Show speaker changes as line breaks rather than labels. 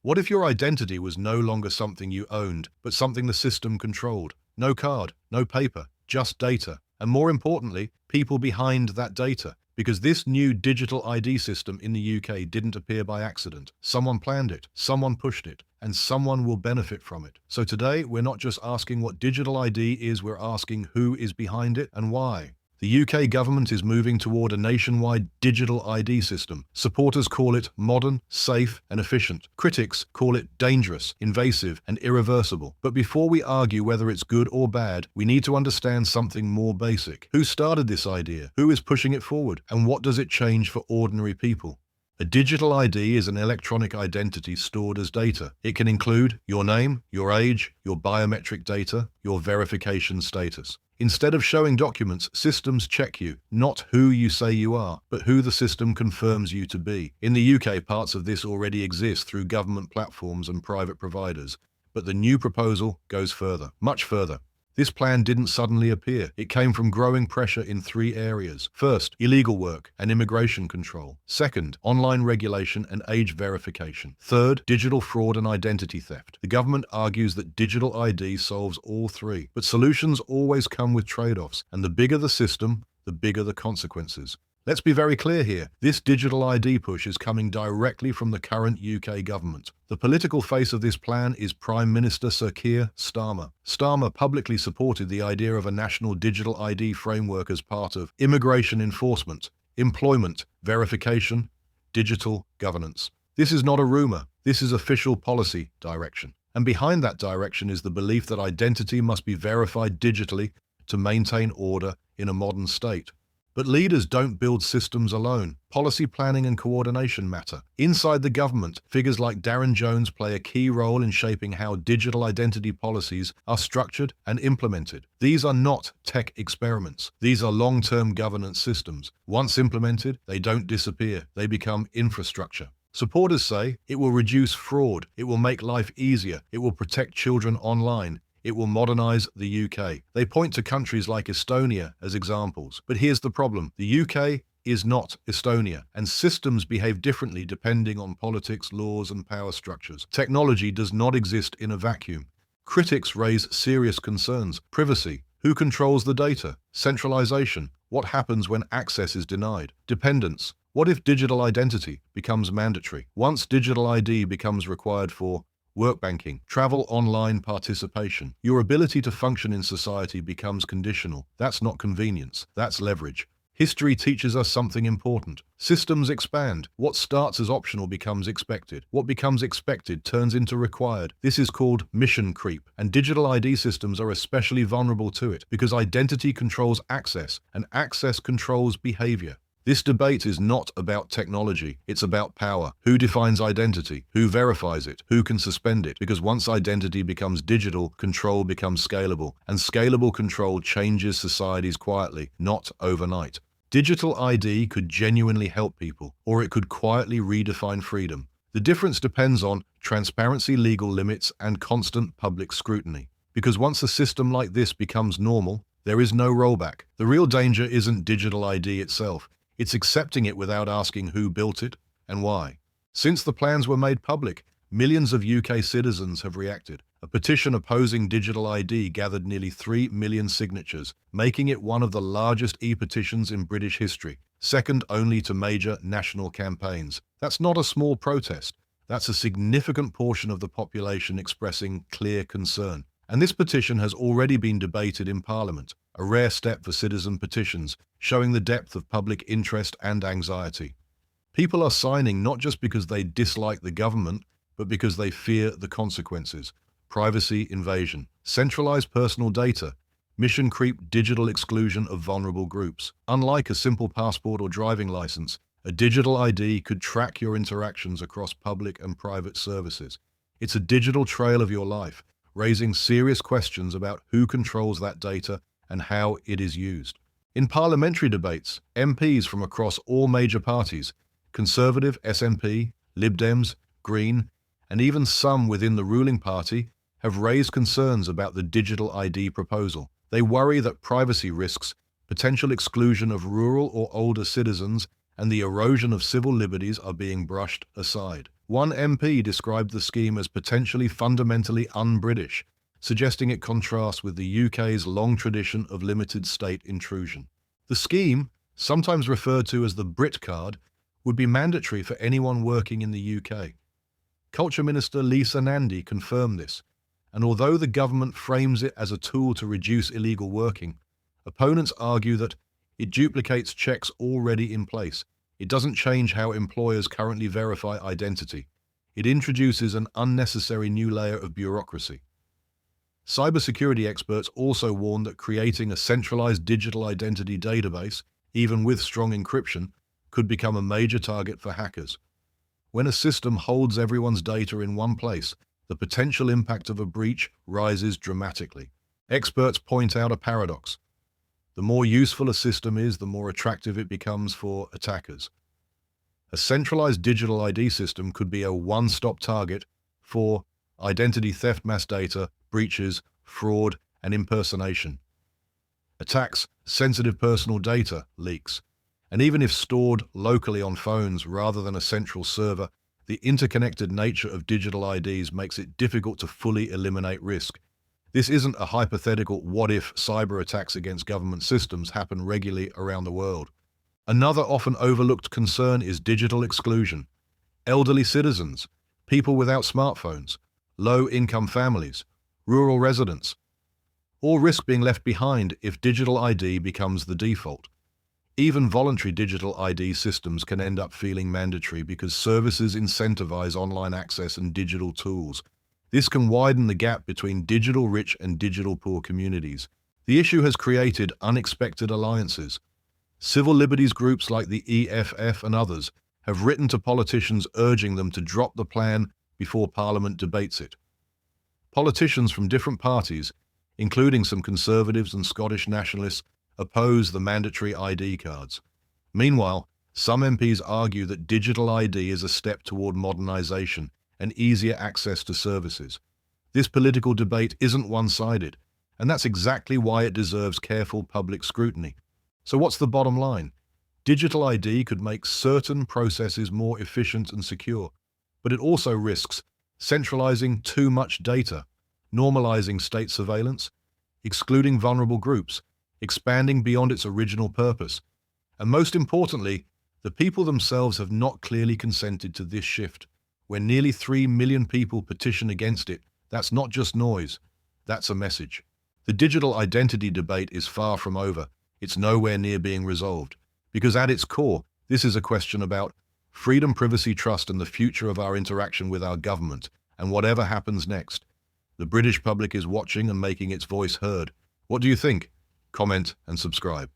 What if your identity was no longer something you owned, but something the system controlled? No card, no paper, just data. And more importantly, people behind that data. Because this new digital ID system in the UK didn't appear by accident. Someone planned it, someone pushed it, and someone will benefit from it. So today, we're not just asking what digital ID is, we're asking who is behind it and why. The UK government is moving toward a nationwide digital ID system. Supporters call it modern, safe, and efficient. Critics call it dangerous, invasive, and irreversible. But before we argue whether it's good or bad, we need to understand something more basic. Who started this idea? Who is pushing it forward? And what does it change for ordinary people? A digital ID is an electronic identity stored as data. It can include your name, your age, your biometric data, your verification status. Instead of showing documents, systems check you, not who you say you are, but who the system confirms you to be. In the UK, parts of this already exist through government platforms and private providers, but the new proposal goes further, much further. This plan didn't suddenly appear. It came from growing pressure in 3 areas. First, illegal work and immigration control. Second, online regulation and age verification. Third, digital fraud and identity theft. The government argues that digital ID solves all 3, but solutions always come with trade-offs, and the bigger the system, the bigger the consequences. Let's be very clear here. This digital ID push is coming directly from the current UK government. The political face of this plan is Prime Minister Sir Keir Starmer. Starmer publicly supported the idea of a national digital ID framework as part of immigration enforcement, employment verification, digital governance. This is not a rumor. This is official policy direction. And behind that direction is the belief that identity must be verified digitally to maintain order in a modern state. But leaders don't build systems alone. Policy planning and coordination matter. Inside the government, figures like Darren Jones play a key role in shaping how digital identity policies are structured and implemented. These are not tech experiments. These are long-term governance systems. Once implemented, they don't disappear. They become infrastructure. Supporters say it will reduce fraud, it will make life easier, it will protect children online, it will modernize the UK. They point to countries like Estonia as examples. But here's the problem. The UK is not Estonia, and systems behave differently depending on politics, laws, and power structures. Technology does not exist in a vacuum. Critics raise serious concerns. Privacy. Who controls the data? Centralization. What happens when access is denied? Dependence. What if digital identity becomes mandatory? Once digital ID becomes required for work banking, travel, online participation, your ability to function in society becomes conditional. That's not convenience, that's leverage. History teaches us something important. Systems expand. What starts as optional becomes expected. What becomes expected turns into required. This is called mission creep, and digital ID systems are especially vulnerable to it because identity controls access, and access controls behavior. This debate is not about technology, it's about power. Who defines identity? Who verifies it? Who can suspend it? Because once identity becomes digital, control becomes scalable, and scalable control changes societies quietly, not overnight. Digital ID could genuinely help people, or it could quietly redefine freedom. The difference depends on transparency, legal limits, and constant public scrutiny. Because once a system like this becomes normal, there is no rollback. The real danger isn't digital ID itself. It's accepting it without asking who built it and why. Since the plans were made public, millions of UK citizens have reacted. A petition opposing digital ID gathered nearly 3 million signatures, making it one of the largest e-petitions in British history, second only to major national campaigns. That's not a small protest. That's a significant portion of the population expressing clear concern. And this petition has already been debated in Parliament, a rare step for citizen petitions, showing the depth of public interest and anxiety. People are signing not just because they dislike the government, but because they fear the consequences. Privacy invasion, centralized personal data, mission creep, digital exclusion of vulnerable groups. Unlike a simple passport or driving license, a digital ID could track your interactions across public and private services. It's a digital trail of your life, raising serious questions about who controls that data and how it is used. In parliamentary debates, MPs from across all major parties, Conservative, SNP, Lib Dems, Green, and even some within the ruling party, have raised concerns about the digital ID proposal. They worry that privacy risks, potential exclusion of rural or older citizens, and the erosion of civil liberties are being brushed aside. One MP described the scheme as potentially fundamentally un-British, suggesting it contrasts with the UK's long tradition of limited state intrusion. The scheme, sometimes referred to as the Brit Card, would be mandatory for anyone working in the UK. Culture Minister Lisa Nandy confirmed this, and although the government frames it as a tool to reduce illegal working, opponents argue that it duplicates checks already in place. It doesn't change how employers currently verify identity. It introduces an unnecessary new layer of bureaucracy. Cybersecurity experts also warn that creating a centralized digital identity database, even with strong encryption, could become a major target for hackers. When a system holds everyone's data in one place, the potential impact of a breach rises dramatically. Experts point out a paradox. The more useful a system is, the more attractive it becomes for attackers. A centralized digital ID system could be a one-stop target for identity theft, mass data, breaches, fraud, and impersonation. Attacks, sensitive personal data, leaks. And even if stored locally on phones rather than a central server, the interconnected nature of digital IDs makes it difficult to fully eliminate risk. This isn't a hypothetical what-if. Cyber attacks against government systems happen regularly around the world. Another often overlooked concern is digital exclusion. Elderly citizens, people without smartphones, low-income families, rural residents, all risk being left behind if digital ID becomes the default. Even voluntary digital ID systems can end up feeling mandatory because services incentivize online access and digital tools. This can widen the gap between digital rich and digital poor communities. The issue has created unexpected alliances. Civil liberties groups like the EFF and others have written to politicians urging them to drop the plan before Parliament debates it. Politicians from different parties, including some Conservatives and Scottish nationalists, oppose the mandatory ID cards. Meanwhile, some MPs argue that digital ID is a step toward modernisation and easier access to services. This political debate isn't one-sided, and that's exactly why it deserves careful public scrutiny. So what's the bottom line? Digital ID could make certain processes more efficient and secure, but it also risks centralizing too much data, normalizing state surveillance, excluding vulnerable groups, expanding beyond its original purpose. And most importantly, the people themselves have not clearly consented to this shift. When nearly 3 million people petition against it, that's not just noise, that's a message. The digital identity debate is far from over. It's nowhere near being resolved. Because at its core, this is a question about freedom, privacy, trust, and the future of our interaction with our government, and whatever happens next. The British public is watching and making its voice heard. What do you think? Comment and subscribe.